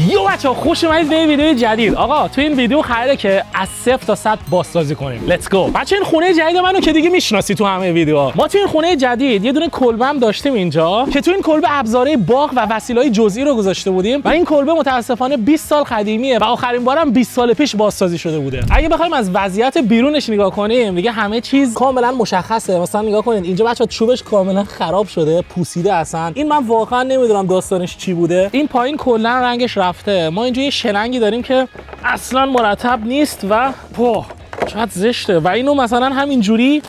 یو بچه‌ها خوش اومدید به ویدیو جدید. آقا تو این ویدیو قراره که از 0 تا 100 بازسازی کنیم. لیتس گو. بچه این خونه جدید منو که دیگه میشناسی تو همه ویدیوها. ما تو این خونه جدید یه دونه کلبه هم داشتیم اینجا که تو این کلبه ابزارهای باغ و وسایل‌های جزئی رو گذاشته بودیم و این کلبه متاسفانه 20 سال قدیمیه و آخرین بارم 20 سال پیش بازسازی شده بوده. اگه بخوایم از وضعیت بیرونش نگاه کنیم دیگه همه چیز کاملا مشخصه. مثلا نگاه کنید اینجا بچه‌ها چوبش کاملا خراب شده، پوسیده اصلا. این من واقعا نمیدونم داستانش چی بوده. این پایین کلا رنگش رفته. ما اینجا یه شلنگی داریم که اصلا مرتب نیست و چقدر زشته و اینو مثلا همینجوری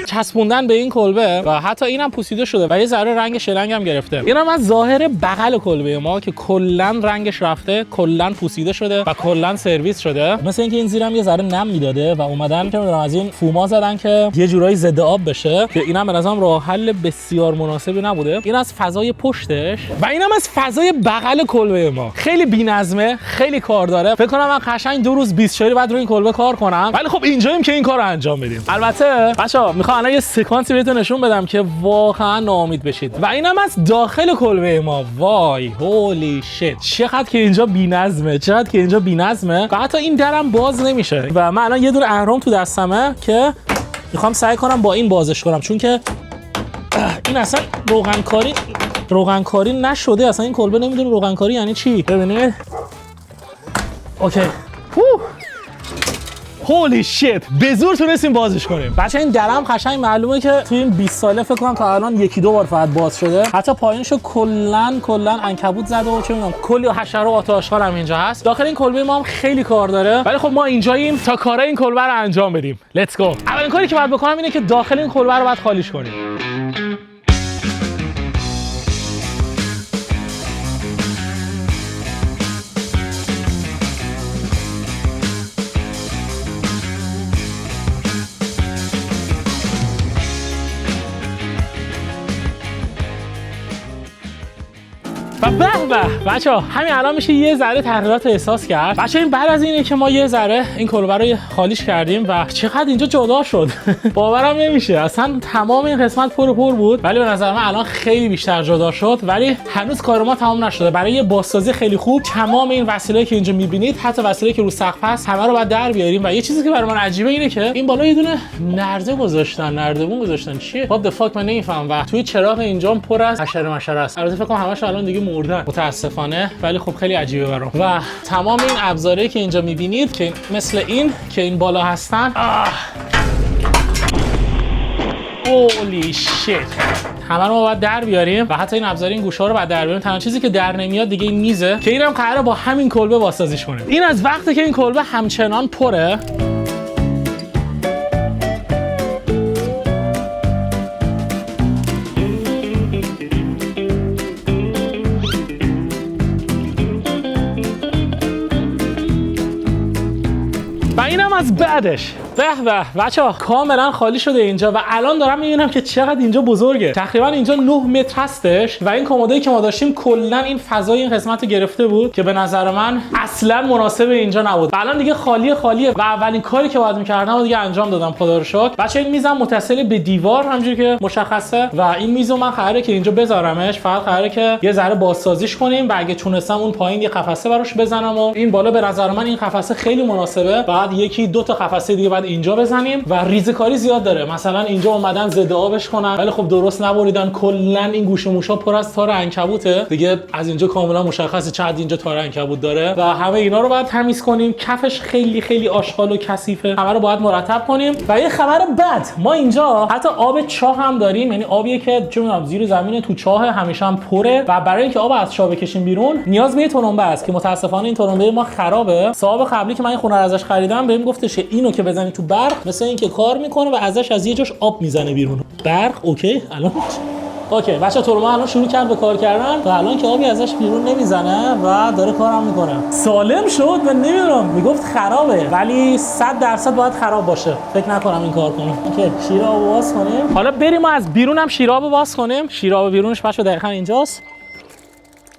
چسبوندن به این کلبه و حتی اینم پوسیده شده و یه ذره رنگ شلنگ هم گرفته. اینم از ظاهر بغل کلبه ما که کلا رنگش رفته، کلا پوسیده شده و کلا سرویس شده. مثل اینکه این زیرم یه ذره نم میداده و اومدن که میدونم از این فوما زدن که یه جورایی ضد آب بشه که اینم به نظرم راه حل بسیار مناسبی نبوده. این از فضای پشتش و اینم از فضای بغل کلبه ما. خیلی بی‌نظمه، خیلی کار داره. فکر کنم من قشنگ 2 روز 24 بعد رو این کلبه کار کنم. ولی خب اینجاییم که این کارو انجام بدیم. البته بچه‌ها میخوام الان یه سکانسی بهتون نشون بدم که واقعا ناامید بشید. و اینم از داخل کلبه ما. وای هولی شیت، چقدر که اینجا بی‌نظمه، چقدر که اینجا بی‌نظمه و حتی این درم باز نمیشه. و من الان یه دونه اهرم تو دستمه که میخوام سعی کنم با این بازش کنم، چون که این اصلا روغنکاری نشده. اصلا این کلبه نمیدونه روغنکاری یعنی چی. ببینید اوکی هولی شیت، به زور تونستیم بازش کنیم. بچه این درم قشنگ معلومه که توی این 20 ساله فکر کنم تا الان 1-2 بار فقط باز شده. حتی پایینشو کلا عنکبوت زده و چه میدونم کلی حشرات و آشغال هم اینجا هست. داخل این کلبه ما هم خیلی کار داره، ولی خب ما اینجاییم تا کارای این کلبه رو انجام بدیم. لیتس گو. اولین کاری که باید بکنم اینه که داخل این کلبه رو باید خالیش کنیم. و به بچه‌ها همین الان میشه یه ذره تغییرات احساس کرد. بچه‌ها این بعد از اینه که ما یه ذره این کلبه رو خالیش کردیم و چقدر اینجا جدا شد. باورم نمیشه. اصلا تمام این قسمت پر بود، ولی به نظر من الان خیلی بیشتر جدا شد. ولی هنوز کار ما تمام نشده. برای یه بازسازی خیلی خوب تمام این وسایلی که اینجا میبینید، حتی وسایلی که رو سقف هست، همه رو باید در بیاریم. و یه چیزی که برای من عجیبه اینه که این بالا یه دونه نردبون گذاشتن. چیه؟ what the fuck من نمیفهمم. و توی چراغ اینجا پر از حشره است. البته فکر کنم همش الان دیگه مردن متاسفانه، ولی خب خیلی عجیبه برام. و تمام این ابزاری که اینجا میبینید که مثل این که این بالا هستن، هولی شیت، همه رو ما باید در بیاریم و حتی این ابزار این گوشه ها رو باید در بیاریم. تنها چیزی که در نمیاد دیگه این میزه که اینم قراره با همین کلبه بازسازیش کنیم. این از وقتی که این کلبه همچنان پره. و اینم از بعدش. به بچه‌ها کاملا خالی شده اینجا و الان دارم میبینم که چقدر اینجا بزرگه. تقریبا اینجا 9 متر هستش و این کمدایی که ما داشتیم کلا این فضای این قسمت رو گرفته بود که به نظر من اصلا مناسب اینجا نبود. الان دیگه خالیه و اولین کاری که باید می‌کردم و دیگه انجام دادم خدا رو شکر. بچه‌ها این میزم متصل به دیوار همونجوری که مشخصه و این میزو من قراره که اینجا بذارمش. فقط قراره که یه ذره بازسازیش کنیم و اگه تونستم اون پایین یه قفسه براش بزنم و این بالا به نظر من این قفسه خیلی مناسبه. بعد 1-2 تا قفسه دیگه بعد اینجا بزنیم و ریزکاری زیاد داره. مثلا اینجا اومدن ضد آبش کنن ولی خب درست نبریدن. کلا این گوشه موشا پر از تار عنکبوته. دیگه از اینجا کاملا مشخصه چقدر اینجا تار عنکبوت داره و همه اینا رو باید تمیز کنیم. کفش خیلی آشغال و کثیفه. همه رو باید مرتب کنیم. و یه خبر بد، ما اینجا حتی آب چاه هم داریم. یعنی آبیه که چه میدونم زیر زمین تو چاه همیشه هم پره و برای اینکه آب از چاه بکشیم بیرون نیاز به تنبه است که متاسفانه این تنبه ما خرابه. صاحب قبلی که من این خونه رو ازش خریدم بهم گفتش اینو که بزنی تو برق مثل اینکه کار میکنه و ازش از یه جاش آب میزنه بیرون. برق اوکی الان اوکی بچا تورما الان شروع کرد به کار کردن و الان که آبی ازش بیرون نمیزنه و داره کارم میکنه. سالم شد و نمیدونم میگفت خرابه ولی 100% باید خراب باشه. فکر نکنم این کار کنه. اوکی شیرابو باز کنیم. حالا بریم ما از بیرونم شیرابو باز کنیم. شیراب بیرونش بچا دقیقاً اینجاست.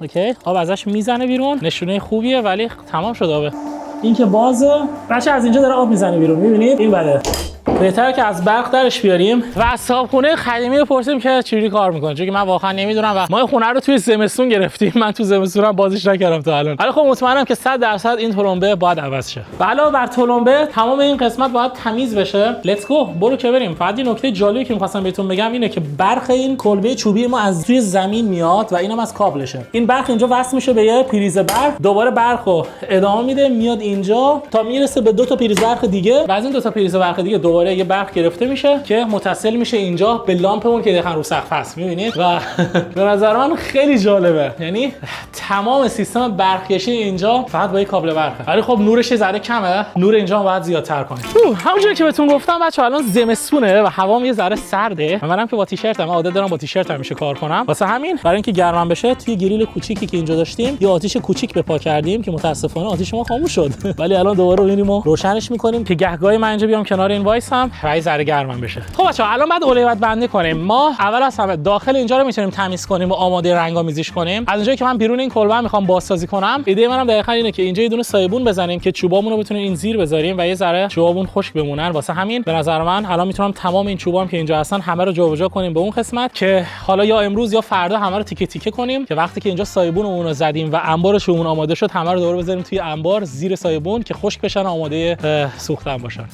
اوکی آب ازش میزنه بیرون. نشونه خوبیه ولی تمام شد آبه. این که بازه بچه از اینجا داره آب میزنه بیرون. میبینید این بده بهتره که از برق درش بیاریم و از صاحبخونه قدیمی بپرسیم که چجوری کار میکنه، چون که من واقعا نمیدونم و ما خونه رو توی زمستون گرفتیم. من تو زمستونم بازیش نکردم تا الان، ولی خب مطمئنم که 100% این تلمبه باید عوض شه. و علاوه بر تلمبه تمام این قسمت باید تمیز بشه. لتس گو، برو که بریم. فقط این نکته جالبی که می‌خواستم بهتون بگم اینه که برق این کلبه چوبی ما از توی زمین میاد و اینم از کابلشه. این برق اینجا وصل میشه به یه پریز برق، دوباره برقو ادامه میده میاد اینجا تا میرسه به 2 تا پریز برق دیگه و از این 2 تا پریز برق دیگه دوباره یه برق گرفته میشه که متصل میشه اینجا به لامپمون که دقیقاً رو سقف هست. می‌بینید و به نظر من خیلی جالبه. یعنی تمام سیستم برقکشی اینجا فقط با یه کابل برقه. ولی خب نورش ذره کمه، نور اینجا باید زیادتر کنیم. همونجوری که بهتون گفتم بچه‌ها الان زمستونه و هوام یه ذره سرده. منم که با تیشرتم عادت دارم با تیشرت همیشه کار کنم. واسه همین برای اینکه گرمم بشه توی گریل کوچیکی که اینجا داشتیم یه آتیش کوچیک به پا کردیم که متاسفانه آتیش ما خاموش شد. ولی الان دوباره می‌بینیم و روشنش می‌کنیم که گهگاهی من اینجا بیام کنار این وایسم و یه ذره گرمم بشه. خب بچه‌ها الان بعد الیوت بندی کنیم. ما اول از همه داخل اینجا رو می‌تونیم تمیز کنیم و آماده رنگ‌آمیزیش کنیم. از اونجایی که من بیرون این کلبه می‌خوام بازسازی کنم، ایده منم دقیقاً اینه که اینجا یه دونه سایبون بزنیم که چوبامون رو بتونیم این زیر بذاریم و یه ذره چوبامون خشک بمونن. واسه همین به نظر من الان میتونم تمام این چوبام که اینجا هستن همه رو جابجا کنیم به اون قسمت که حالا یا امروز یا فردا همه رو تیکه تیکه کنیم که وقتی که اینجا سایبونمون رو زدیم و انبارشون آماده شد همه رو دوباره بذاریم توی انبار زیر سایبون که خشک بشن و آماده سوختن باشن.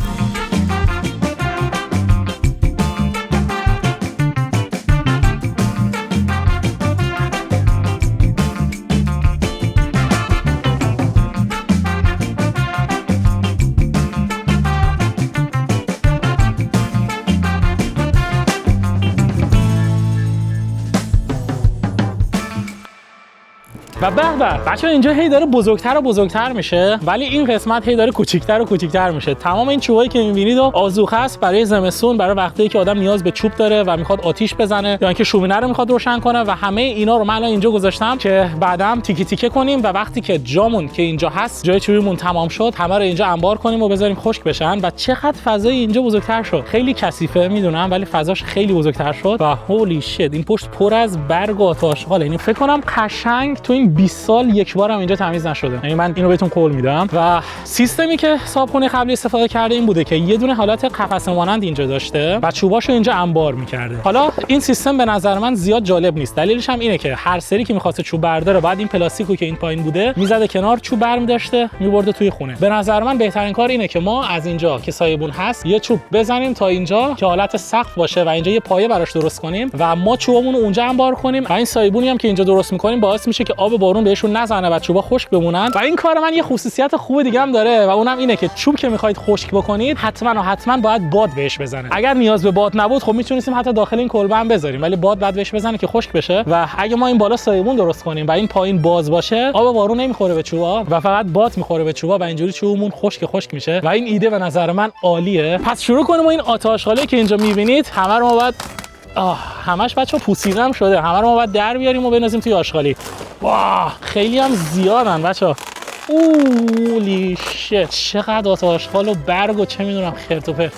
و به بچه‌ها اینجا هی داره بزرگتر و بزرگتر میشه ولی این قسمت هی داره کوچیک‌تر و کوچیک‌تر میشه. تمام این چوبایی که می‌بینید آذوقه است برای زمستون، برای وقتی که آدم نیاز به چوب داره و میخواد آتیش بزنه یا اینکه شومینه رو میخواد روشن کنه و همه اینا رو من الان اینجا گذاشتم که بعداً تیکه تیکه کنیم و وقتی که جامون که اینجا هست جای چوبیمون تمام شد همه رو اینجا انبار کنیم و بذاریم خشک بشن. و چقدر فضای اینجا بزرگتر شد. خیلی کثیفه میدونم ولی فضاش خیلی بزرگتر شد و هولی شت این پشت پر از برگ و آتش‌خال. یعنی فکر کنم قشنگ تو این 20 سال یک بار هم اینجا تمیز نشده. یعنی من اینو بهتون قول میدم. و سیستمی که صابخونه قبلی استفاده کرده این بوده که یه دونه حالت قفسه مانند اینجا داشته و چوباشو اینجا انبار می‌کرده. حالا این سیستم به نظر من زیاد جالب نیست. دلیلش هم اینه که هر سری که می‌خواسته چوب برداره بعد این پلاستیکو که این پایین بوده میزده کنار، چوب برمی‌داشته می‌برده توی خونه. به نظر من بهترین کار اینه که ما از اینجا که سایبون هست یه چوب بزنیم تا اینجا که حالت سقف باشه و اینجا یه پایه براش درست کنیم و ما چوبمون رو اونجا انبار کنیم و این سایبونی هم که اینجا درست می‌کنیم باعث میشه که آب بارون بهشون نزنه و چوبا خشک بمونن. و این کار من یه خصوصیت خوب دیگه هم داره و اونم اینه که چوب که می‌خواید خشک بکنید حتما باید باد بهش بزنه. اگر نیاز به باد نبود خب میتونستیم حتی داخل این کلبه هم بذاریم ولی باد بعد بهش بزنه که خشک بشه. و اگه ما این بالا سایبون درست کنیم و این پایین باز باشه آب بارون نمیخوره به چوبا و فقط باد میخوره به چوبا و اینجوری چوبمون خشک میشه و این ایده به نظر من عالیه. پس شروع کنیم و این آتش‌خاله که اینجا می‌بینید همه رو ما باید همش بچه‌ها پوسیده هم شده، همه رو ما باید در بیاریم و بنازیم توی آشغالی. واه خیلی هم زیادن بچه‌ها. اولی شت چقدر آتش‌خال و برگ و چه میدونم خرت و پرت.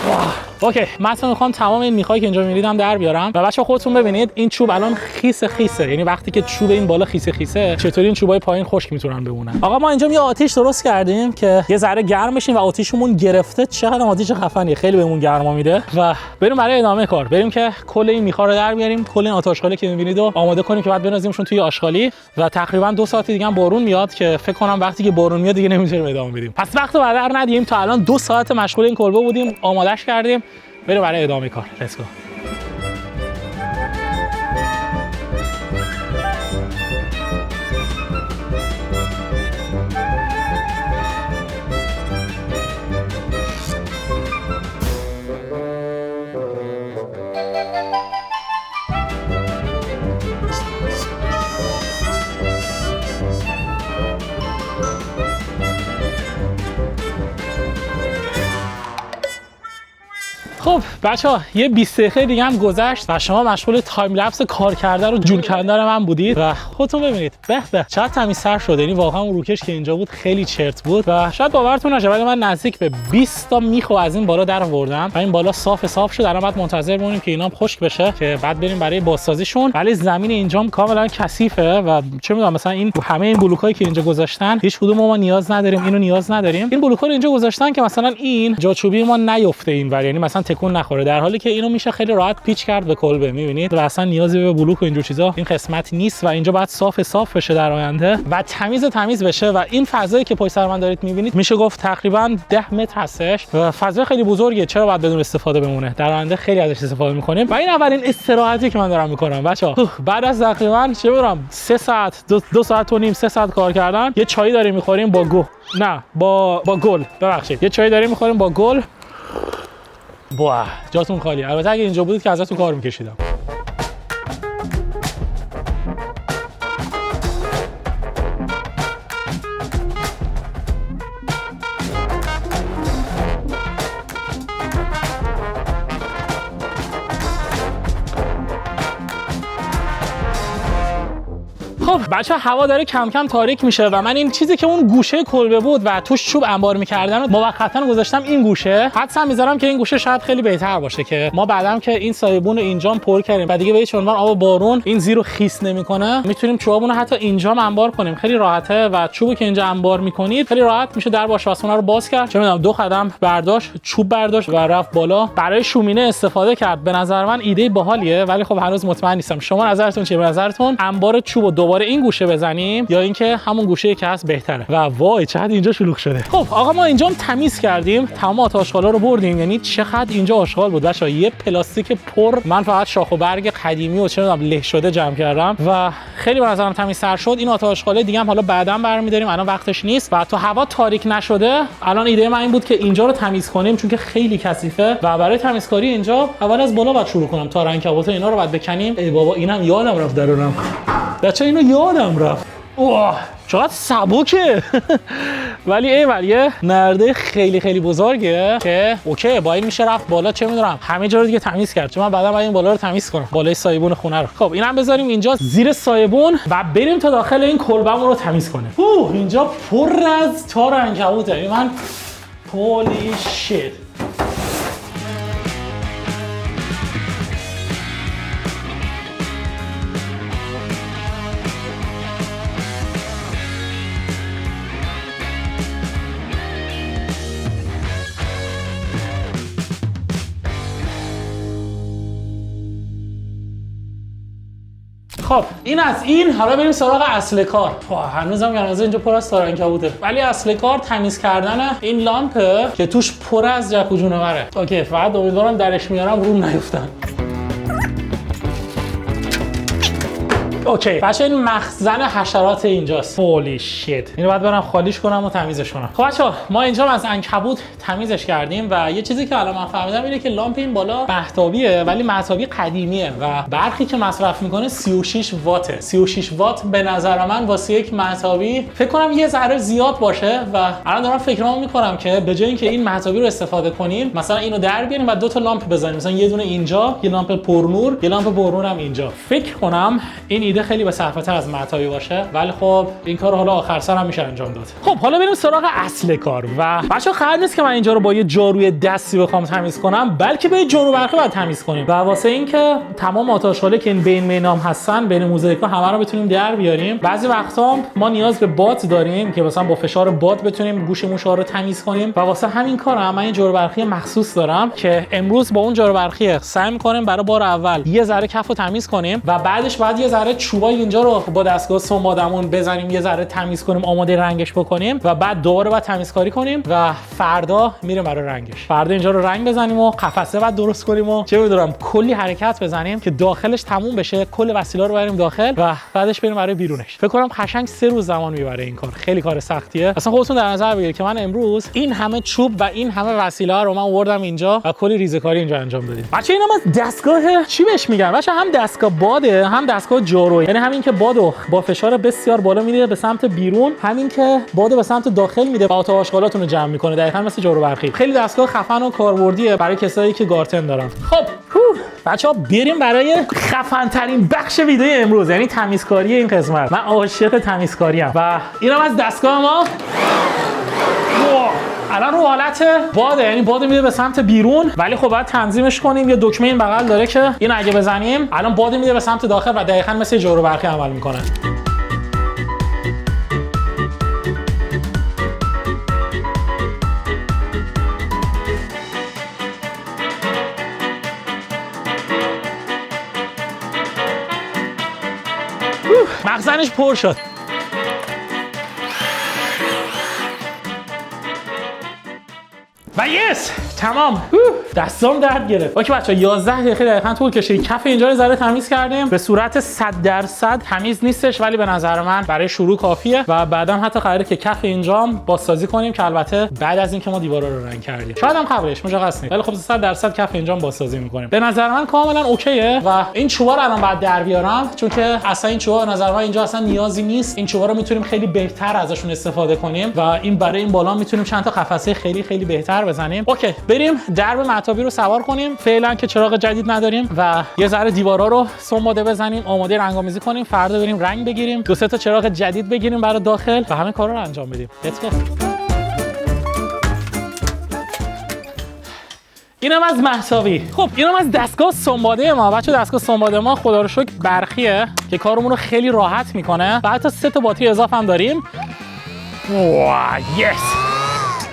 واه اوکی، مثلا میخوام تمام این میخایی که اینجا می‌بینید در بیارم و بچه‌ها خودتون ببینید این چوب الان خیسه. یعنی وقتی که چوب این بالا خیسه چطوری این چوبای پایین خشک میتونن بمونن. آقا ما اینجا یه آتیش درست کردیم که یه ذره گرم بشیم و آتیشمون گرفته. چقدر آتیش خفنیه، خیلی بهمون گرما میده. و بریم برای ادامه کار، بریم که کل این میخا رو در بیاریم، کل این آتش‌خالی که می‌بینید رو آماده کنیم که بعد بنازیمشون توی آشغالی و تقریبا 2 ساعت دیگه هم بارون میاد که فکر کنم وقتی که بارون میاد دیگه نمیتونیم ادامه بدیم. پس وقت رو هدر ندیم. تا الان 2 ساعت مشغول این کلبه بودیم، آمادهش کردیم. بریم برای ادامه کار. Let's go. خب بچه‌ها یه 20 دقیقه دیگه هم گذشت و شما مشغول تایم لپس کار کردن و جول کندن من بودید و خودتون ببینید به چقدر تمیزتر شده. یعنی واقعا اون روکش که اینجا بود خیلی چرت بود و شاید باورتون نشه ولی من نزدیک به 20 تا میخو از این بالا در آوردم و این بالا صاف شد. الان بعد منتظر بمونیم که اینا خشک بشه که بعد بریم برای بازسازیشون. ولی زمین اینجام کاملا کثیفه و چه میدونم مثلا این همه این بلوکایی که اینجا گذاشتن هیچ کدوم ما نیاز نداریم، اینو نیاز نداریم. این بلوکا رو اینجا گذاشتن که مثلا این جاچوبی ما نیفته اینور، یعنی مثلا تکون نخوره، در حالی که اینو میشه خیلی راحت پیچ کرد به کلبه. میبینید و اصلا نیازی به بلوک و اینجور چیزا این قسمت نیست و اینجا باید صاف بشه در آینده و تمیز بشه. و این فضایی که پشت سر من دارید میبینید میشه گفت تقریبا 10 متر هستش و فضا خیلی بزرگه. چرا باید بدون استفاده بمونه؟ در آینده خیلی ازش استفاده میکنیم و این اولین استراحتی که من دارم میکنم بچه‌ها. بعد از تقریبا چه می‌دونم 3 ساعت 2 ساعت و نیم 3 ساعت کار کردن یه چایی داریم میخوریم با گل. ببخشید، یه چایی داریم میخوریم با گل. جاتون خالی. البته اگه اینجا بودید که ازتون کار میکشیدم. خب بچه هوا داره کم کم تاریک میشه و من این چیزی که اون گوشه کلبه بود و توش چوب انبار میکردن موقتا گذاشتم این گوشه. حدسم میذارم که این گوشه شاید خیلی بهتر باشه که ما بعدم که این سایبون رو اینجام پر کردیم و دیگه به هیچ عنوان آب بارون این زیرو خیس نمیکنه، میتونیم چوبمون رو حتی اینجام انبار کنیم. خیلی راحته و چوبی که اینجا انبار میکنید خیلی راحت میشه در آشپزخونه رو باز کرد. چه میدونم 2 قدم برداشت، چوب برداشت و رفت بالا. برای شومینه استفاده کرد. به نظر من ایده باحالیه ولی خب هنوز مطمئن نیستم. شما نظرتون چیه؟ به نظرتون انبار چوب دوباره این گوشه بزنیم یا اینکه همون گوشه که هست بهتره؟ و وای چقدر اینجا شلوغ شده. خب آقا ما اینجام تمیز کردیم، تمام آتش‌خالا رو بردیم. یعنی چقدر اینجا آشغال بود بچا. یه پلاستیک پر من فقط شاخ و برگ قدیمی و چه می‌دونم له شده جمع کردم و خیلی به نظرم تمیزتر شد. این آتش‌خاله دیگه هم حالا بعداً برمی‌داریم، الان وقتش نیست و تو هوا تاریک نشده. الان ایده من این بود که اینجا رو تمیز کنیم چون که خیلی کثیفه و برای تمیزکاری اینجا اول از بالا باید شروع کنم. تا عنکبوت اینا رو باید بکنیم. ای بابا اینم یادم رفت درونم. بچا اینو یادم رفت. اوه چقدر سبکه. ولی یه نرده خیلی بزرگه که اوکی با این میشه رفت بالا. چه میدونم همه جا رو دیگه تمیز کرد چون من بعدا باید این بالا رو تمیز کنم، بالای سایبون خونه رو. خب اینم بذاریم اینجا زیر سایبون و بریم تا داخل این کلبمون رو تمیز کنیم. اینجا پر از تار عنکبوته. یعنی من هولی شیت. خب این از این. حالا بریم سراغ اصل کار. هنوزم گرمازه اینجا پر از تار عنکبوته ولی اصل کار تمیز کردن این لامپه که توش پر از جک و جونوره. اوکی فقط امیدوارم درش میارم روم نیفتن. اوکی بچه این مخزن حشرات اینجاست. هولی شیت. اینو باید برم خالیش کنم و تمیزش کنم. خب بچه‌ها ما اینجا از عنکبوت تمیزش کردیم و یه چیزی که الان من فهمیدم اینه که لامپ این بالا مهتابیه ولی مهتابی قدیمیه و برقی که مصرف میکنه 36 واته. 36 وات به نظر من واسه یک مهتابی فکر کنم یه ذره زیاد باشه و الان دارم فکرام میکنم که به جای اینکه این مهتابی رو استفاده کنیم مثلا اینو در بیاریم و 2 تا لامپ بزنیم، مثلا یه دونه اینجا، یه لامپ پرنور، یه لامپ پرنور هم اینجا. فکر کنم این ایده خیلی به صرفه‌تر از مهتابی باشه ولی خب این کارو حالا آخر سر هم میشه انجام داد. خب حالا بریم سراغ اصل کار و بچه‌ها قرار نیست که من اینجا رو با یه جاروی دستی بخوام تمیز کنم بلکه به جارو برقی باید تمیز کنیم و واسه اینکه تمام آتش‌خاله که این بین مینام هستن بین موزاییک‌ها همه رو بتونیم در بیاریم. بعضی وقتا ما نیاز به باد داریم که مثلا با فشار باد بتونیم گوش موشا رو تمیز کنیم و واسه همین کارم من این جارو برقی مخصوص دارم که امروز با اون جارو برقی سعی می‌کنیم برای بار اول یه ذره کفو تمیز کنیم و بعدش بعد یه ذره چوبای اینجا رو با دستگاه سمادمون بزنیم یه ذره تمیز کنیم، آماده رنگش بکنیم و بعد دوباره بعد تمیزکاری کنیم و فردا میریم برای رنگش. فردا اینجا رو رنگ بزنیم و قفسه بعد درست کنیم و چه می‌دونم کلی حرکت بزنیم که داخلش تموم بشه، کل وسیله رو بریم داخل و بعدش بریم برای بیرونش. فکر کنم قشنگ 3 روز زمان میبره این کار. خیلی کار سختیه. اصلا خودتون در نظر بگیرید که من امروز این همه چوب و این همه وسیله رو من آوردم اینجا و کلی ریزه‌کاری اینجا انجام دادیم. بچه‌ها اینم از دستگاه چی بهش میگن؟ بچه‌ها هم دستگاه باده، هم دستگاه جارو. جارو، یعنی همین که بادو با فشار بسیار بالا میده به سمت بیرون، همین که بادو به سمت داخل میده و آتش آشغالاتون رو جمع میکنه، دقیقاً مثل جارو برقی. خیلی دستگاه خفن و کاربردیه برای کسایی که گارتن دارن. خب بچه‌ها بریم برای خفن ترین بخش ویدیو امروز، یعنی تمیزکاری این قسمت. من عاشق تمیزکاریم و اینم از دستگاه ما. الان رو حالت باده، یعنی باد میده به سمت بیرون، ولی خب باید تنظیمش کنیم. یه دکمه این بغل داره که این اگه بزنیم الان باد میده به سمت داخل و دقیقاً مثل جارو برقی عمل میکنه. مخزنش پر شد. و یس تمام. دستام درد گرفت. اوکی بچه‌ها 11 دقیقه دقیقاً طول کشید. کف اینجا رو ذره تمیز کردیم. به صورت 100% تمیز نیستش ولی به نظر من برای شروع کافیه و بعدم حتی قراره که کف اینجام بازسازی کنیم که البته بعد از اینکه ما دیوارا رو رنگ کردیم. شاید هم قبلش مشخص نیست. ولی خب 100% کف اینجام بازسازی می‌کنیم. به نظر من کاملا اوکیه و این چوبا رو الان بعد در بیارم چون که اصلا این چوبا به نظر من اینجا اصلا نیازی نیست. این چوبا رو میتونیم خیلی بهتر ازشون استفاده کنیم و این برای این بالا میتونیم چند تا قفسه خیلی بهتر بزنیم. اوکی بریم درب مطابی رو سوار کنیم. فعلا که چراغ جدید نداریم و یه ذره دیوارا رو سنباده بزنیم، آماده رنگ‌آمیزی کنیم. فردا بریم رنگ بگیریم، 2-3 تا چراغ جدید بگیریم برای داخل و همه کارا رو انجام بدیم. Let's go. اینم از مهتابی. خب اینم از دستگاه سنباده ما. بچه دستگاه سنباده ما خدا رو شکر برقیه که کارمون رو خیلی راحت میکنه و حتی 3 تا باتری اضافه هم داریم. یس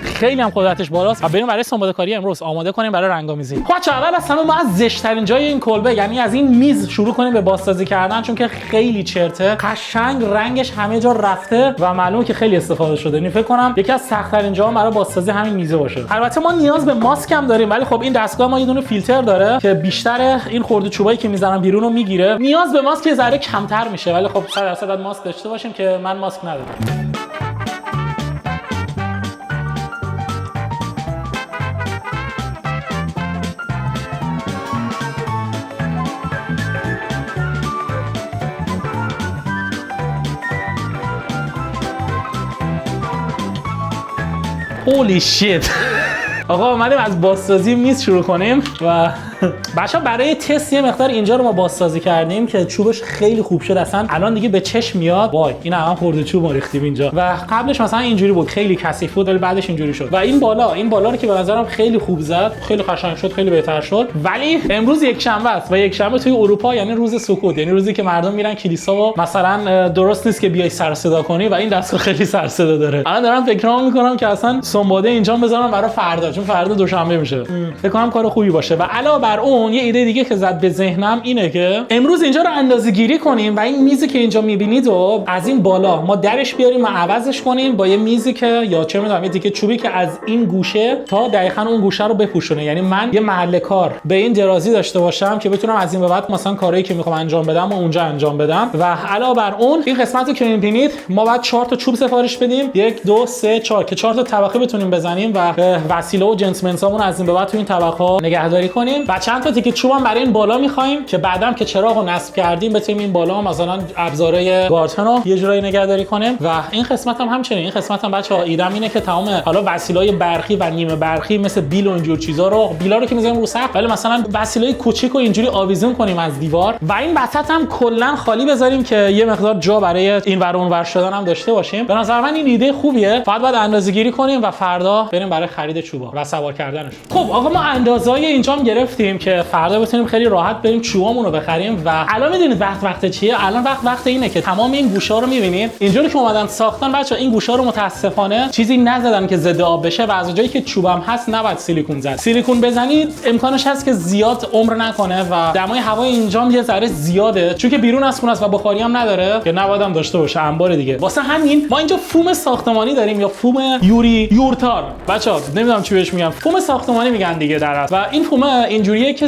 خیلی هم قدرتش بالاست و بریم برای سنباده کاری امروز آماده کنیم برای رنگ‌آمیزی. خب اول از همه ما از زشت‌ترین جای این کلبه یعنی از این میز شروع کنیم به بازسازی کردن چون که خیلی چرته، قشنگ رنگش همه جا رفته و معلومه که خیلی استفاده شده. یعنی فکر کنم یکی از سخت‌ترین جاها برای بازسازی همین میزه باشه. البته ما نیاز به ماسک هم داریم ولی خب این دستگاه ما یه دونه فیلتر داره که بیشتر این خرده چوبایی که میزنن بیرون رو میگیره. نیاز به ماسک ذره کمتر میشه ولی خب 100% باید ماسک داشته باشیم که من ماسک ندارم. Holy shit. آقا اومدیم از بازسازی میز شروع کنیم و بچه‌ها برای تست یه مقدار اینجا رو ما بازسازی کردیم که چوبش خیلی خوب شد. اصلا الان دیگه به چشم میاد. وای این الان خورده چوب ما ریختیم اینجا و قبلش مثلا اینجوری بود خیلی کثیف بود ولی بعدش اینجوری شد و این بالا رو که به نظرم خیلی خوب زد، خیلی قشنگ شد، خیلی بهتر شد. ولی امروز یک شنبه است و یک شنبه توی اروپا یعنی روز سکوت، یعنی روزی که مردم میرن کلیسا و مثلا درست نیست که بیای سر صدا کنی و این دستگاه خیلی سر صدا داره. الان دارم فکر می‌کنم که اصلا سنباده اینجا بذارم برای فردا چون فردا دوشنبه میشه. فکر کنم کار خوبی باشه و علاوه بر اون یه ایده دیگه که زد به ذهنم اینه که امروز اینجا رو اندازه‌گیری کنیم و این میزی که اینجا می‌بینید و از این بالا ما درش بیاریم و عوضش کنیم با یه میزی که یا چه می‌دونم یه دیگه چوبی که از این گوشه تا دقیقاً اون گوشه رو بپوشونه. یعنی من یه محل کار به این درازی داشته باشم که بتونم از این به بعد مثلا کارهایی که می‌خوام انجام بدم و اونجا انجام بدم. و علاوه بر اون این قسمتی که می‌بینید ما بعد 4 تا چوب سفارش بدیم، 1 2 3 4 که 4 تا طبقه بتونیم بزنیم و وسیله و جنس منسامون از این به بعد تو این طبقه‌ها نگهداری کنیم و چند تا تیکه چوبم برای این بالا می‌خوایم که بعدم که چراغو نصب کردیم بتونیم این بالا مثلا ابزارهای گارتن رو یه جورایی نگهداری کنیم. و این قسمت هم همچنین. این قسمت هم بچه‌ها ایدم اینه که تمام حالا وسیله‌های برقی و نیمه برقی مثل بیل و اینجور چیزا رو بیلا رو که می‌ذاریم رو سقف ولی مثلا وسیله‌های کوچیک و اینجوری آویزون کنیم از دیوار و این وسط هم کلا خالی بذاریم که یه مقدار جا برای این ور اون ور شدن هم داشته باشیم. به نظر من این ایده خوبیه. فقط باید اندازه‌گیری کنیم و فردا بریم برای خرید چوبا و سوار کردنش. خب آقا ما اندازه‌های اینجا هم گرفتیم که فردا بتونیم خیلی راحت بریم چوبامون رو بخریم و الان میدونید وقت چیه؟ الان وقت اینه که تمام این گوشه‌ها رو می‌بینید اینجوری که اومدن ساختن. بچه‌ها این گوشه‌ها رو متاسفانه چیزی نزدن که ضد آب بشه و از جایی که چوبم هست نباید سیلیکون زد. سیلیکون بزنید امکانش هست که زیاد عمر نکنه و دمای هوای اینجا هم یه ذره زیاده چون که بیرون از خونه است و بخاری هم نداره که نباید هم داشته باشه، انبار دیگه. واسه همین ما اینجا فوم ساختمانی داریم یا یورتار. بچه‌ها نمیدونم چی بهش میگن، فوم ساختمانی میگن دیگه در اصل. و این فوم اینجوری اینجوریه که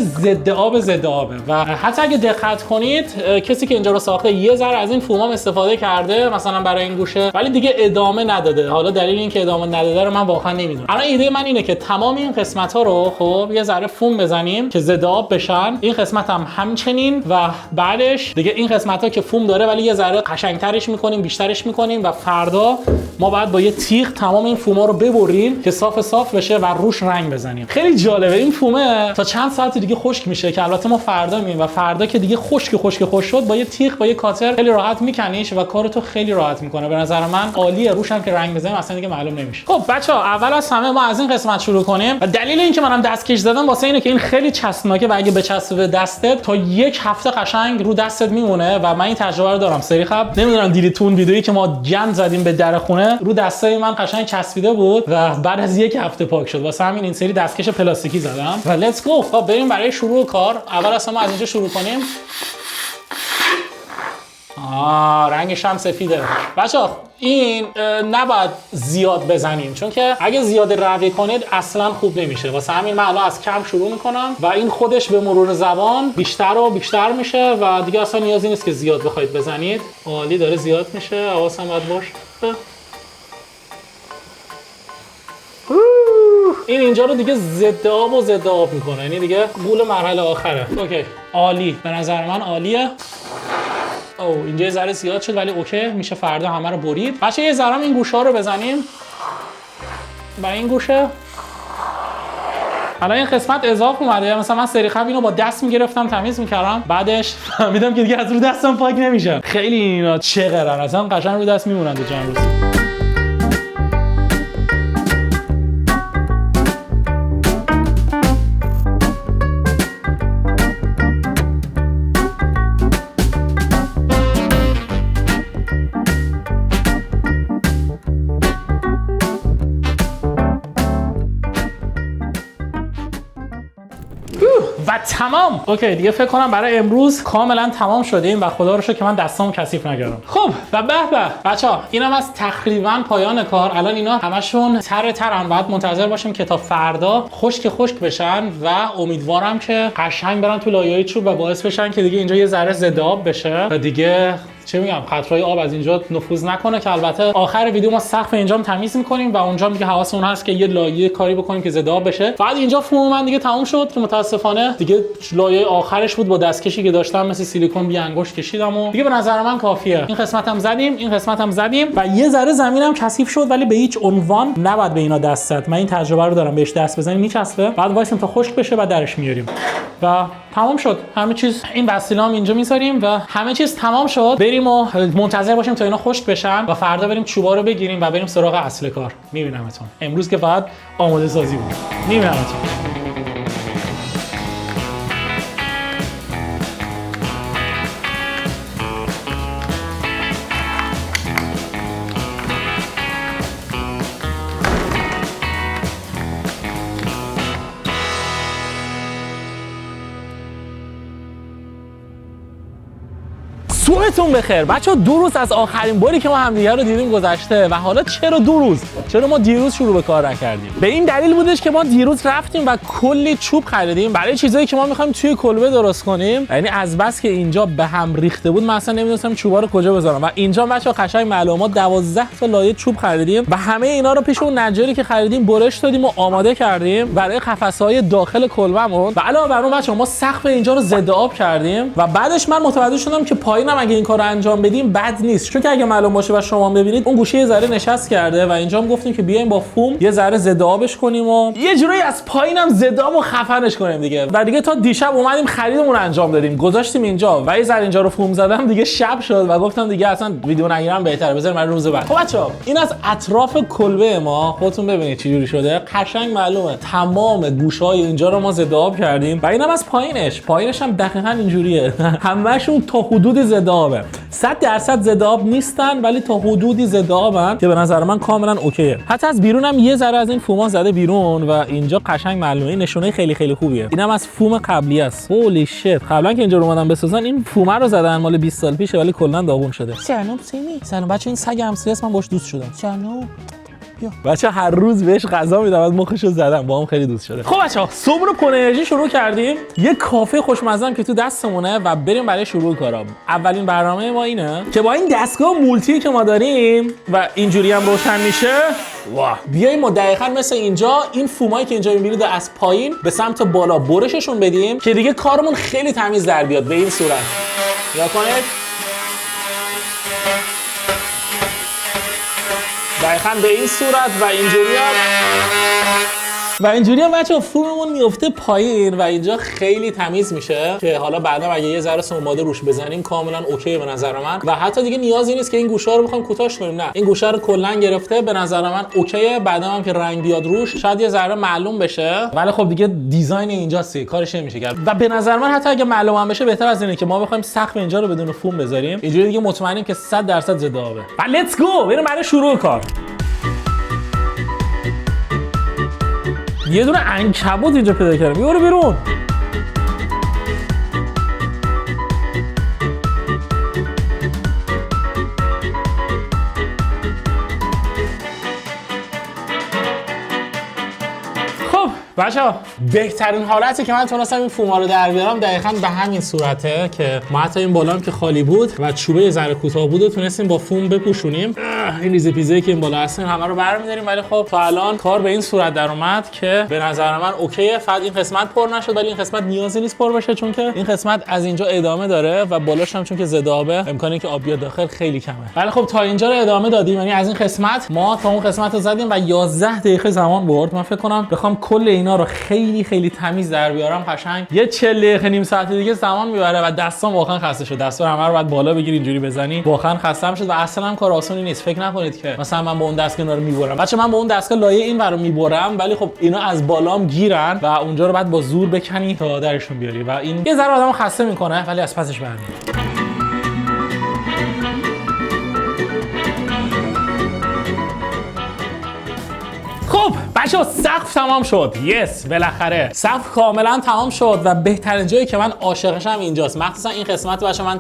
ضد آبه و حتی اگه دقت کنید کسی که اینجا رو ساخته یه ذره از این فومام استفاده کرده مثلا برای این گوشه، ولی دیگه ادامه نداده. حالا دلیل این که ادامه نداده رو من واقعا نمیدونم. الان ایده من اینه که تمام این قسمت‌ها رو خب یه ذره فوم بزنیم که ضد آب بشن، این قسمت هم همچنین، و بعدش دیگه این قسمت‌ها که فوم داره ولی یه ذره قشنگترش می‌کنیم، بیشترش می‌کنیم، و فردا ما باید با یه تیغ تمام این فوما رو ببریم که صاف بشه و روش رنگ بزنیم. خیلی جالبه این فومه تا چند ساعت دیگه خشک میشه که البته ما فردا می‌بینیم، و فردا که دیگه خشک شد با یه تیغ با یه کاتر خیلی راحت می‌کنیش و کارتو خیلی راحت می‌کنه. به نظر من عالیه. روش هم که رنگ بزنیم اصلا دیگه معلوم نمیشه. خب بچه‌ها اول از همه ما از این قسمت شروع کنیم و دلیل اینکه منم دستکش زدم واسه اینه که این خیلی چسبناکه و اگه بچسبه دستت تا یک هفته قشنگ رو دستت میمونه و من این تجربه رو دارم. سری قبل نمیدونم دیدید تو اون ویدیویی که ما گند زدیم به در خونه رو دستای من قشنگ چسبیده بود و بعد از یک هفته پاک شد. واسه همین این سری دستکش پلاستیکی زدم و لیتس گو. خب بریم برای شروع کار. اول اصلا ما از اینجا شروع کنیم. رنگش هم سفیده. بچه‌ها این نباید زیاد بزنیم چون که اگه زیاد روی کنید اصلا خوب نمیشه. واسه همین من الان از کم شروع میکنم و این خودش به مرور زبان بیشتر و بیشتر میشه و دیگه اصلا نیازی نیست که زیاد بخواید بزنید. عالی داره زیاد میشه. حواسم باید باشه. این اینجا رو دیگه ضد آب میکنه، یعنی دیگه قول مرحله آخره. اوکی عالی، به نظر من عالیه. اینجا یه ذره زیاد شد ولی اوکی، میشه فردا همه رو برید. بچه یه ذره این گوشه ها رو بزنیم و این گوشه. الان این قسمت اضافه اومده، مثلا من سری قبل اینو با دست میگرفتم تمیز میکردم، بعدش فهمیدم که دیگه از رو دستم پاک نمیشه. خیلی اینا چقدرن اصلا قشنگ رو دست میمونن تو چند روز. و تمام. اوکی دیگه فکر کنم برای امروز کاملا تمام شدیم و خدا رو شکر که من دستامو کثیف نکردم. خب و به بچه‌ها اینم از تقریبا پایان کار. الان اینا همشون ترن، باید منتظر باشیم که تا فردا خشک بشن و امیدوارم که قشنگ برن تو لایه‌های چوب و باعث بشن که دیگه اینجا یه ذره ضد آب بشه و دیگه چه میگم قطرهای آب از اینجا نفوذ نکنه. که البته آخر ویدیو ما سقف اینجا هم تمیز می‌کنیم و اونجا دیگه حواسمون هست که یه لایه کاری بکنیم که ضد آب بشه. بعد اینجا فوم من دیگه تموم شد که متاسفانه دیگه لایه آخرش بود، با دستکشی که داشتم مثل سیلیکون بی انگشت کشیدم و دیگه به نظر من کافیه. این قسمت هم زدیم و یه ذره زمینم کثیف شد ولی به هیچ عنوان نباید به اینا دست زد. من این تجربه رو دارم، بهش دست بزنیم میچسبه، بعد وایسیم تا خشک بشه و درش میاریم و تمام شد. همه چیز این وسیله‌ام اینجا میذاریم و همه چیز تمام شد. بریم و منتظر باشیم تا اینا خشک بشن و فردا بریم چوبا رو بگیریم و بریم سراغ اصل کار. میبینمتون. امروز که فقط آماده سازی بود. میبینمتون. صبحتون بخیر بچه‌ها. 2 روز از آخرین باری که ما همدیگه رو دیدیم گذشته و حالا چرا 2 روز؟ چرا ما دیروز شروع به کار نکردیم؟ به این دلیل بودش که ما دیروز رفتیم و کلی چوب خریدیم برای چیزایی که ما می‌خوایم توی کلبه درست کنیم. یعنی از بس که اینجا به هم ریخته بود من اصلا نمی‌دونستم چوبا رو کجا بذارم و اینجا بچه‌ها قشنگ معلومات 12 تا لایه چوب خریدیم و همه اینا رو پیش اون نجاری که خریدیم برش دادیم و آماده کردیم برای قفسه‌های داخل کلبهمون. و علاوه بر اون بچه‌ها ما سقف اینجا رو ضد آب کردیم و بعدش من متوجه شدم که پایینم اگه این کارو انجام بدیم بد نیست، چون که اگه معلوم باشه و شما ببینید اون گوشه یه ذره نشست کرده و اینجا هم گفتیم که بیایم با فوم یه ذره ضد آبش کنیم و یه جوری از پایینم ضد آب و خفنش کنیم دیگه. و دیگه تا دیشب اومدیم خریدمون انجام دادیم، گذاشتیم اینجا و یه ذره اینجا رو فوم زدم دیگه شب شد و گفتم دیگه اصلا ویدیو نگیرم بهتره، بذاریم برای روز بعد. خب بچه‌ها این از اطراف کلبه ما، خودتون ببینید چه جوری شده، قشنگ معلومه تمام گوشه‌های اینجا رو ما ضد آب کردیم و اینم از پایینش هم دقیقاً اینجوریه. همه‌شون تا حدود ضد آبه. 100% ضد آب نیستن ولی تا حدودی ضد آبن که به نظر من کاملا اوکیه. حتی از بیرون هم یه ذره از این فوما زده بیرون و اینجا قشنگ معلومه. این نشونه خیلی خیلی خوبیه. اینم از فوم قبلی است. هولی شت. قبلا که اینجا رو اومدن بسازن این فومه رو زدن مال 20 سال پیشه ولی کلا داغون شده. سلام سیمی. سلام بچه، این سگ همسایه است، من باش دوست شدم. سلام. بیا بچه هر روز بهش غذا میدم، از مخشو زدم، با هم خیلی دوست شده. خب بچه‌ها صبح رو پر انرژی شروع کردیم، یه کافه خوشمزه که تو دستمونه و بریم برای شروع کارا. اولین برنامه ما اینه که با این دستگاه مولتی که ما داریم و اینجوری هم روشن میشه، واه، بیایم ما دقیقاً مثل اینجا این فومایی که اینجا می‌بینید از پایین به سمت بالا برششون بدیم که دیگه کارمون خیلی تمیز در بیاد. به این صورت یا کنید دقیقاً به این صورت و اینجوری هم بچه‌ها فوممون میفته پایین و اینجا خیلی تمیز میشه که حالا بعدا اگه یه ذره سنباده روش بزنیم کاملا اوکی به نظر من و حتی دیگه نیازی نیست که این گوشه رو بخوایم کوتاش کنیم. نه، این گوشه رو کلا گرفته به نظر من اوکیه. بعدا هم که رنگ بیاد روش شاید یه ذره معلوم بشه، ولی خب دیگه دیزاین اینجاست، کارش نمیشه کرد. و به نظر من حتی اگه معلوم هم بشه بهتر از اینه که ما بخوایم سقف اینجا رو بدون فوم بذاریم. اینجوری دیگه مطمئنیم که 100% ضد آبه. و لیتس گو بریم برای شروع کار. یه دونه عنکبوت اینجا پیدا کردم، برو بیرون. بچه‌ها بهترین حالتی که من تونستم این فوما رو در بیارم دقیقاً به همین صورته که ما حتی این بالام که خالی بود و چوبه ذره کوتاه بود و تونستیم با فوم بپوشونیم. این ریزه پیزایی که این بالا هستن همه رو برمی‌داریم، ولی خب تا الان کار به این صورت در اومد که به نظر من اوکیه. فقط این قسمت پر نشد، ولی این قسمت نیازی نیست پر بشه چون که این قسمت از اینجا ادامه داره و بالاش هم چون که ضد آبه امکانی که آب بیاد داخل خیلی کمه. ولی خب تا اینجا رو ادامه دادیم، یعنی از این قسمت ما تا اون قسمت رو زدیم و 11 دقیقه زمان برد. من فکر کنم بخوام کل اینا رو خیلی تمیز در بیارم قشنگ یه 40 دقیقه نیم ساعت دیگه زمان میبره و دستام واقعا خسته شد. دستا همه رو بعد بالا بگیر اینجوری بزنی واقعا خسته میشد و اصلا هم کار آسونی نیست. فکر نکنید که مثلا من با اون دستگاه اینا رو میبرم. بچه من با اون دستگاه لایه این ور رو میبرم، ولی خب اینا از بالام گیرن و اونجا رو بعد با زور بکنی تا درشون بیاری و این یه ذره آدمو خسته میکنه، ولی از پسش برمیاد. خب بچه‌ها سقف تمام شد. یس بالاخره سقف کاملا تمام شد و بهترین جایی که من عاشقشم اینجاست. مخصوصا این قسمت بچه‌ها من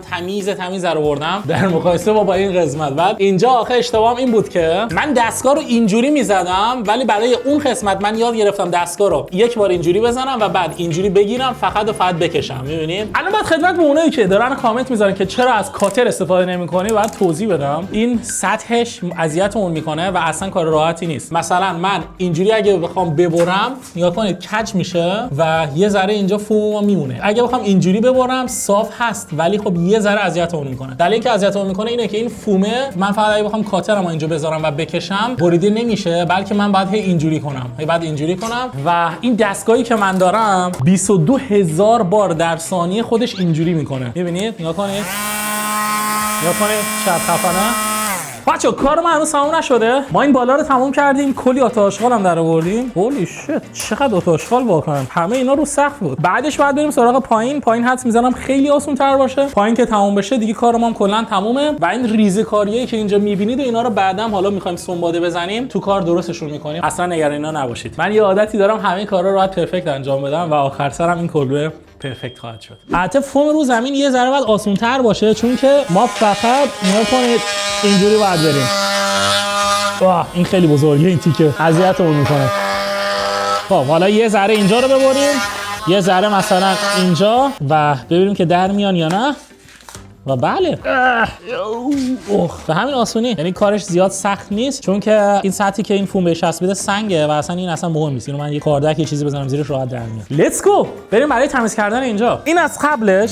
تمیز رو بردم در مقایسه با این قسمت. بعد اینجا آخه اشتباهم این بود که من دستگاه رو اینجوری میزدم، ولی برای اون قسمت من یاد گرفتم دستگاه رو یک بار اینجوری بزنم و بعد اینجوری بگیرم فقط و فقط بکشم. می‌بینید الان بعد خدمت به اونایی که دارن کامنت میذارن که چرا از کاتر استفاده نمی‌کنی بعد توضیح بدم. این سطحش اذیتمون میکنه و اصلا کار راحتی نیست. مثلا من اینجوری اگه بخوام ببرم نگاه کنید کج میشه و یه ذره اینجا فوم میمونه. اگه بخوام اینجوری ببرم صاف هست، ولی خب یه ذره اذیتمون میکنه. دلیلی اینکه اذیتمون میکنه اینه که این فومه من فقط اگه بخوام کاترمو اینجا بذارم و بکشم بریده نمیشه، بلکه من باید اینجوری کنم، بعد اینجوری کنم و این دستگاهی که من دارم 22000 بار در ثانیه خودش اینجوری میکنه. میبینید نگاه کنید چقدر خفنه. بچه‌ها کار ما هنوز تموم نشده. ما این بالا رو تموم کردیم، کلی آت آشغال هم در آوردیم. هولی شت چقدر آت آشغال واقعا. همه اینا رو سقف بود. بعدش بعد بریم سراغ پایین حدس میزنم خیلی آسان‌تر باشه. پایین که تموم بشه دیگه کار ما کلا تمومه و این ریزه کاریایی که اینجا میبینید و اینا رو بعدم حالا می‌خوایم سنباده بزنیم تو کار درستشون می‌کنیم. اصلا نگران نباشید. من یه عادتی دارم همه کارا رو راحت پرفکت انجام بدم و آخر سرم این کلبه پرفکت خواهد شد. البته فوم رو زمین یه ذره بعد آسان‌تر باشه چون که ما فقط نگاه کنید اینجوری باید بریم. واه این خیلی بزرگه، این تیکه اذیتمون میکنه. خب حالا یه ذره اینجا رو ببریم، یه ذره مثلا اینجا و ببینیم که در میان یا نه. و بله به همین آسونی، یعنی کارش زیاد سخت نیست چون که این سطحی که این فوم بهش چسبیده سنگه و اصلا این اصلا مهم نیست. اینو من یه کاردک یه چیزی بزنم زیرش راحت در میاد. لیتس گو بریم برای تمیز کردن اینجا. این از قبلش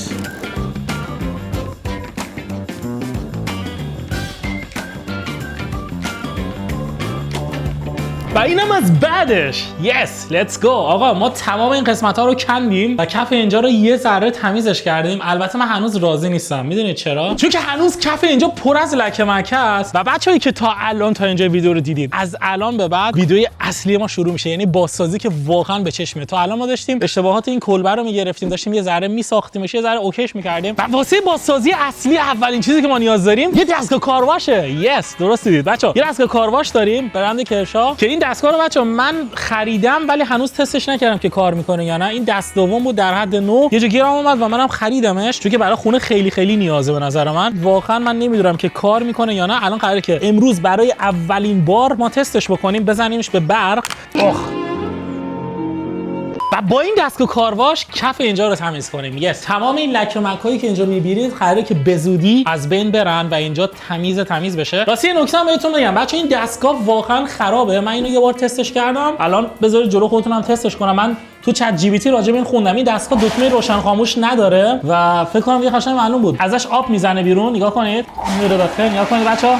و اینم از بعدش. یس لیتس گو. آقا ما تمام این قسمت ها رو کندیم و کف اینجا رو یه ذره تمیزش کردیم. البته من هنوز راضی نیستم. میدونید چرا؟ چون که هنوز کف اینجا پر از لکه مکه است و بچه‌ای که تا اینجا ویدیو رو دیدید، از الان به بعد ویدیوی اصلی ما شروع میشه، یعنی بازسازی که واقعا به چشمه. تا الان ما داشتیم اشتباهات این کلبه رو میگرفتیم، داشتیم یه ذره میساختیمش، یه ذره اوکیش میکردیم و واسه بازسازی اصلی اولین چیزی که ما نیاز داریم یه دستگاه کارواشه. یس درست دیدید بچه‌ها، یه دستگاه کارواش داریم برند کرشا که این این دستگاه رو بچه‌ها من خریدم ولی هنوز تستش نکردم که کار میکنه یا نه. این دست دوم بود در حد 9 یه جا گیرم اومد و منم خریدمش چون که برای خونه خیلی خیلی نیازه به نظر من. واقعا من نمیدونم که کار میکنه یا نه. الان قراره که امروز برای اولین بار ما تستش بکنیم، بزنیمش به برق. و با این دستگاه کارواش کف اینجا رو تمیز کنیم. تمام این لکه مکایی که اینجا میبینید قراره که به زودی از بین برن و اینجا تمیز بشه. راستی یه نکته بهتون بگم بچه، این دستگاه واقعا خرابه. من اینو یه بار تستش کردم. الان بذارید جلو خودتونم تستش کنم. من تو چت جی پی تی راجع به این خوندم. این دستگاه دکمه روشن خاموش نداره و فکر کنم یه قشنگ معلوم بود. ازش آب میزنه بیرون. نگاه کنید. میره داخل. نگاه کنید بچه‌ها.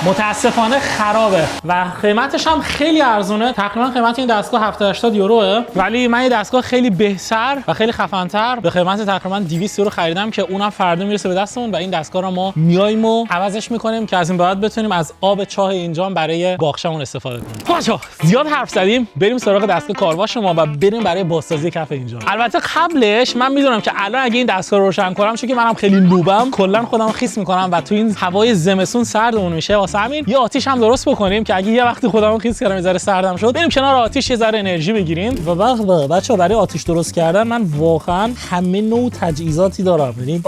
متاسفانه خرابه و قیمتش هم خیلی ارزونه. تقریبا قیمت این دستگاه 70-80 یوروه، ولی من یه دستگاه خیلی بهتر و خیلی خفن‌تر به قیمت تقریبا 200 یورو خریدم که اونم فردا میرسه به دستمون و این دستگاه رو ما میایم و عوضش میکنیم که از این بعد بتونیم از آب چاه اینجا برای باغچه‌مون استفاده کنیم. بچه‌ها زیاد حرف زدیم، بریم سراغ دستگاه کارواش ما و بریم برای بازسازی کف اینجا. البته قبلش من میدونم که الان اگه این دستگاه رو روشن کنم، چون که منم خیلی نوبم، کلا خودم خیس میکنم و تو این هوای زمستون سردمون میشه، واسه همین یه آتیش هم درست بکنیم که اگه یه وقتی خودمون خیس کردم یه ذره سردم شد، بریم کنار آتیش یه ذره انرژی بگیریم. و بچه‌ها برای آتیش درست کردن من واقعا همه نوع تجهیزاتی دارم. ببین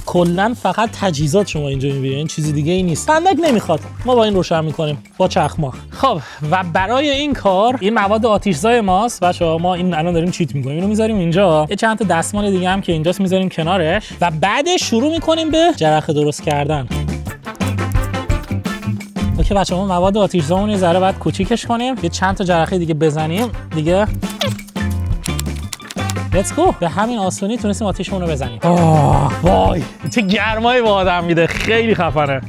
کلا فقط تجهیزات شما اینجا میبینید، چیزی دیگه ای نیست. صندوق نمیخواد، ما با این روشن میکنیم با چخماق. خب و برای این کار این مواد آتیشزای ماست بچه‌ها. ما این الان داریم چیت میکنیم، اینو میذاریم اینجا. یه چند تا دستمال دیگه هم که اینجاست میذاریم کنارش و بعدش شروع میکنیم به جرقه درست کردن. اوکی بچه‌ها، ما مواد آتیشزامون یه ذره بعد کوچیکش کنیم، یه چند تا جرقه دیگه بزنیم دیگه. لیتس گو. به همین آسونی تونستیم آتیشمون رو بزنیم. وای چه گرمایی به آدم میده، خیلی خفنه.